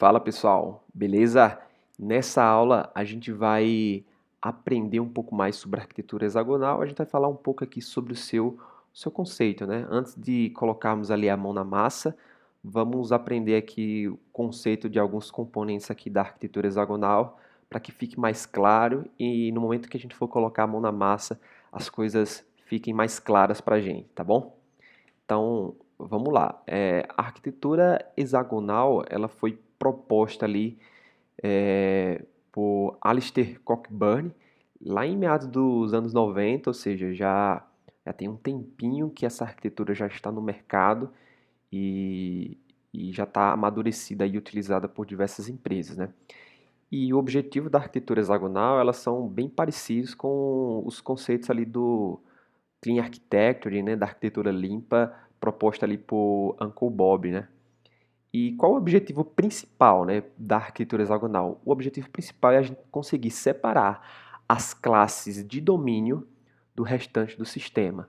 Fala pessoal, beleza? Nessa aula a gente vai aprender um pouco mais sobre arquitetura hexagonal, a gente vai falar um pouco aqui sobre o seu conceito, né? Antes de colocarmos ali a mão na massa, vamos aprender aqui o conceito de alguns componentes aqui da arquitetura hexagonal, para que fique mais claro e no momento que a gente for colocar a mão na massa, as coisas fiquem mais claras para a gente, tá bom? Então, vamos lá. A arquitetura hexagonal, ela foi proposta ali por Alistair Cockburn lá em meados dos anos 90, ou seja, já tem um tempinho que essa arquitetura já está no mercado e, e já está amadurecida e utilizada por diversas empresas, né? E o objetivo da arquitetura hexagonal, elas são bem parecidos com os conceitos ali do Clean Architecture, né, da arquitetura limpa proposta ali por Uncle Bob, né? E qual o objetivo principal, né, da arquitetura hexagonal? O objetivo principal é a gente conseguir separar as classes de domínio do restante do sistema.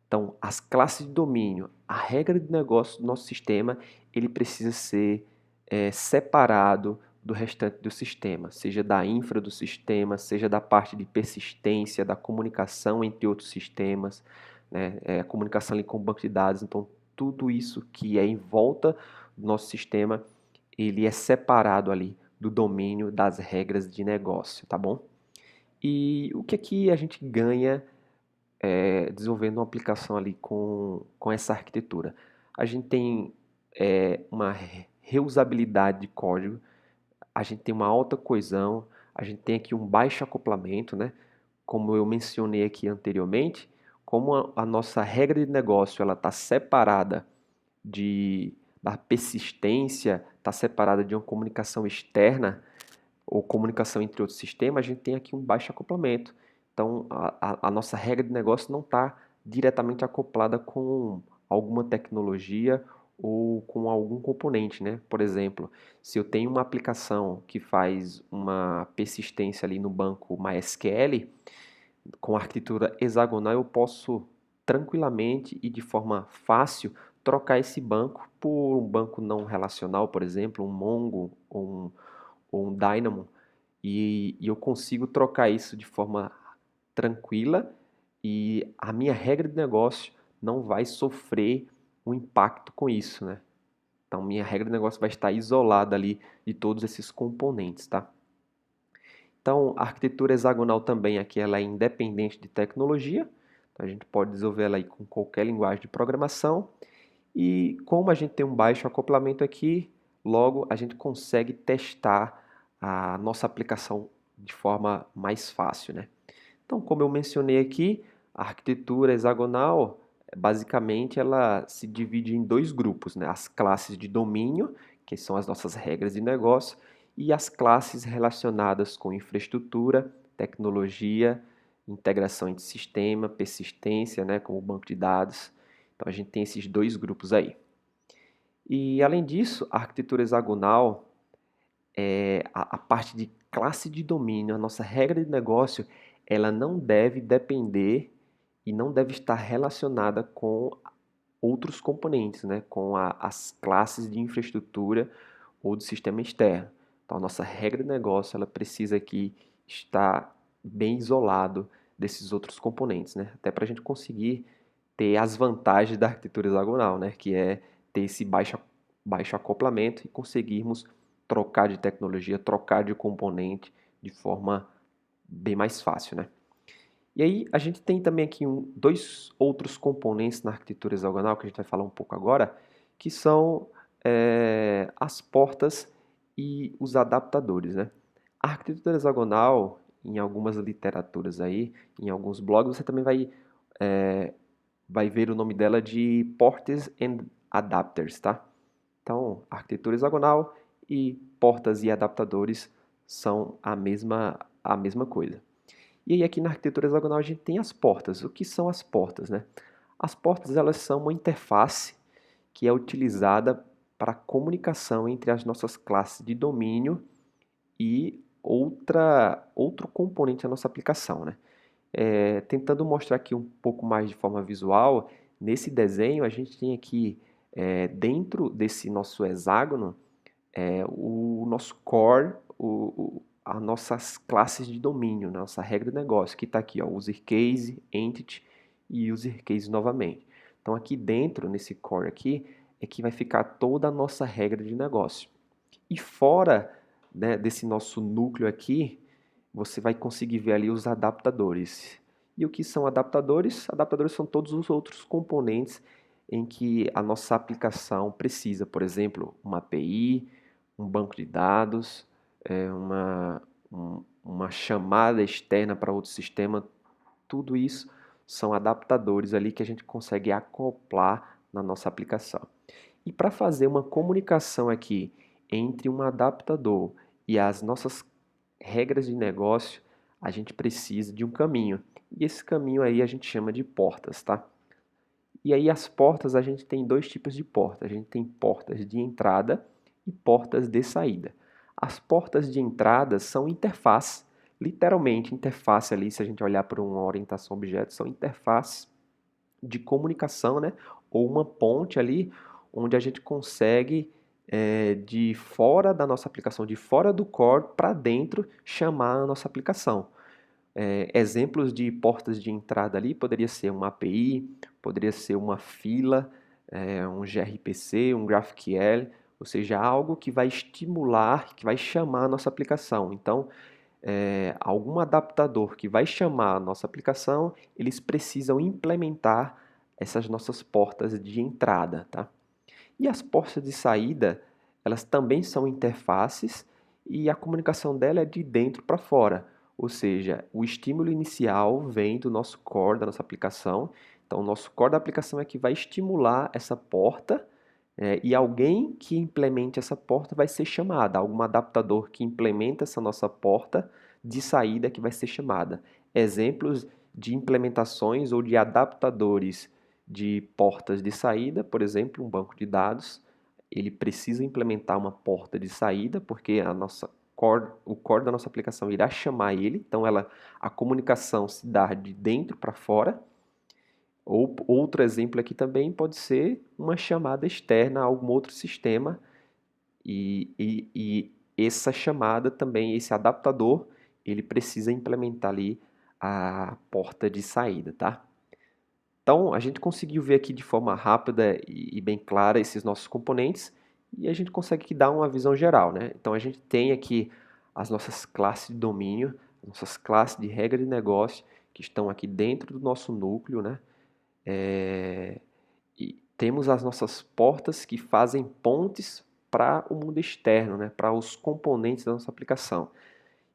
Então, as classes de domínio, a regra de negócio do nosso sistema, ele precisa ser separado do restante do sistema, seja da infra do sistema, seja da parte de persistência, da comunicação entre outros sistemas, né, a comunicação ali com o banco de dados. Então, tudo isso que é em volta do nosso sistema, ele é separado ali do domínio das regras de negócio, tá bom? E o que aqui a gente ganha desenvolvendo uma aplicação ali com essa arquitetura? A gente tem uma reusabilidade de código, a gente tem uma alta coesão, a gente tem aqui um baixo acoplamento, né? Como eu mencionei aqui anteriormente, como a nossa regra de negócio ela está separada da persistência, está separada de uma comunicação externa ou comunicação entre outros sistemas, a gente tem aqui um baixo acoplamento. Então, a nossa regra de negócio não está diretamente acoplada com alguma tecnologia ou com algum componente, né? Por exemplo, se eu tenho uma aplicação que faz uma persistência ali no banco MySQL, com arquitetura hexagonal, eu posso tranquilamente e de forma fácil trocar esse banco por um banco não relacional, por exemplo, um Mongo ou um Dynamo, e eu consigo trocar isso de forma tranquila e a minha regra de negócio não vai sofrer um impacto com isso, né? Então, minha regra de negócio vai estar isolada ali de todos esses componentes, tá? Então, a arquitetura hexagonal também aqui ela é independente de tecnologia. Então, a gente pode desenvolver ela aí com qualquer linguagem de programação. E como a gente tem um baixo acoplamento aqui, logo a gente consegue testar a nossa aplicação de forma mais fácil, né? Então, como eu mencionei aqui, a arquitetura hexagonal, basicamente, ela se divide em dois grupos, né? As classes de domínio, que são as nossas regras de negócio, e as classes relacionadas com infraestrutura, tecnologia, integração entre sistema, persistência, né? Como banco de dados. Então, a gente tem esses dois grupos aí. E, além disso, a arquitetura hexagonal, a parte de classe de domínio, a nossa regra de negócio, ela não deve depender e não deve estar relacionada com outros componentes, né? Com as classes de infraestrutura ou do sistema externo. Então, a nossa regra de negócio ela precisa aqui estar bem isolado desses outros componentes, né? Até para a gente conseguir ter as vantagens da arquitetura hexagonal, né? Que é ter esse baixo acoplamento e conseguirmos trocar de tecnologia, trocar de componente de forma bem mais fácil, né? E aí a gente tem também aqui dois outros componentes na arquitetura hexagonal que a gente vai falar um pouco agora, que são as portas e os adaptadores, né? A arquitetura hexagonal, em algumas literaturas aí, em alguns blogs, você também vai ver o nome dela de Ports and Adapters, tá? Então, arquitetura hexagonal e portas e adaptadores são a mesma coisa. E aí aqui na arquitetura hexagonal a gente tem as portas. O que são as portas, né? As portas elas são uma interface que é utilizada para comunicação entre as nossas classes de domínio e outro componente da nossa aplicação, né? Tentando mostrar aqui um pouco mais de forma visual, nesse desenho a gente tem aqui dentro desse nosso hexágono o nosso core, as nossas classes de domínio, nossa regra de negócio, que está aqui, ó, user case, entity e user case novamente. Então aqui dentro, nesse core aqui, é que vai ficar toda a nossa regra de negócio. E fora, né, desse nosso núcleo aqui, você vai conseguir ver ali os adaptadores. E o que são adaptadores? Adaptadores são todos os outros componentes em que a nossa aplicação precisa. Por exemplo, uma API, um banco de dados, uma chamada externa para outro sistema. Tudo isso são adaptadores ali que a gente consegue acoplar na nossa aplicação. E para fazer uma comunicação aqui entre um adaptador e as nossas regras de negócio, a gente precisa de um caminho. E esse caminho aí a gente chama de portas, tá? E aí as portas, a gente tem dois tipos de portas. A gente tem portas de entrada e portas de saída. As portas de entrada são interfaces, literalmente interface ali, se a gente olhar por uma orientação objeto, são interfaces de comunicação, né? Ou uma ponte ali, onde a gente consegue, de fora da nossa aplicação, de fora do core para dentro, chamar a nossa aplicação. Exemplos de portas de entrada ali poderia ser uma API, poderia ser uma fila, um gRPC, um GraphQL, ou seja, algo que vai estimular, que vai chamar a nossa aplicação. Então, algum adaptador que vai chamar a nossa aplicação, eles precisam implementar essas nossas portas de entrada, tá? E as portas de saída, elas também são interfaces e a comunicação dela é de dentro para fora. Ou seja, o estímulo inicial vem do nosso core, da nossa aplicação. Então, o nosso core da aplicação é que vai estimular essa porta, e alguém que implemente essa porta vai ser chamada. Algum adaptador que implementa essa nossa porta de saída que vai ser chamada. Exemplos de implementações ou de adaptadores de portas de saída, por exemplo, um banco de dados, ele precisa implementar uma porta de saída, porque o core da nossa aplicação irá chamar ele, então a comunicação se dá de dentro para fora. Ou outro exemplo aqui também pode ser uma chamada externa a algum outro sistema e essa chamada também, esse adaptador, ele precisa implementar ali a porta de saída, tá? Então, a gente conseguiu ver aqui de forma rápida e bem clara esses nossos componentes e a gente consegue dar uma visão geral, né? Então, a gente tem aqui as nossas classes de domínio, as nossas classes de regra de negócio que estão aqui dentro do nosso núcleo, né? E temos as nossas portas que fazem pontes para o mundo externo, né? Para os componentes da nossa aplicação.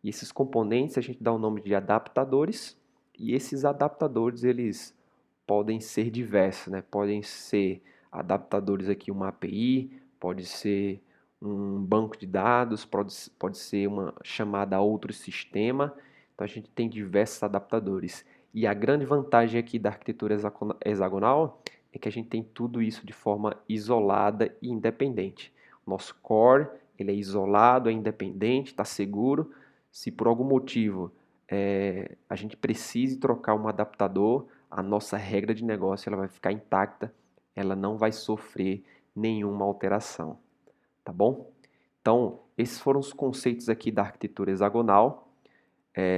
E esses componentes a gente dá o nome de adaptadores e esses adaptadores eles podem ser diversos, né? Podem ser adaptadores aqui, uma API, pode ser um banco de dados, pode ser uma chamada a outro sistema. Então a gente tem diversos adaptadores. E a grande vantagem aqui da arquitetura hexagonal é que a gente tem tudo isso de forma isolada e independente. O nosso core ele é isolado, é independente, está seguro. Se por algum motivo a gente precise trocar um adaptador, a nossa regra de negócio ela vai ficar intacta, ela não vai sofrer nenhuma alteração, tá bom? Então, esses foram os conceitos aqui da arquitetura hexagonal.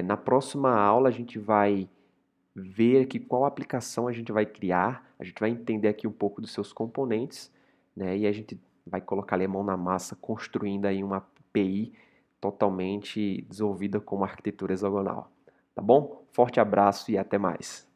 Na próxima aula a gente vai ver aqui qual aplicação a gente vai criar, a gente vai entender aqui um pouco dos seus componentes, né? E a gente vai colocar ali a mão na massa, construindo aí uma API totalmente desenvolvida como arquitetura hexagonal. Tá bom? Forte abraço e até mais.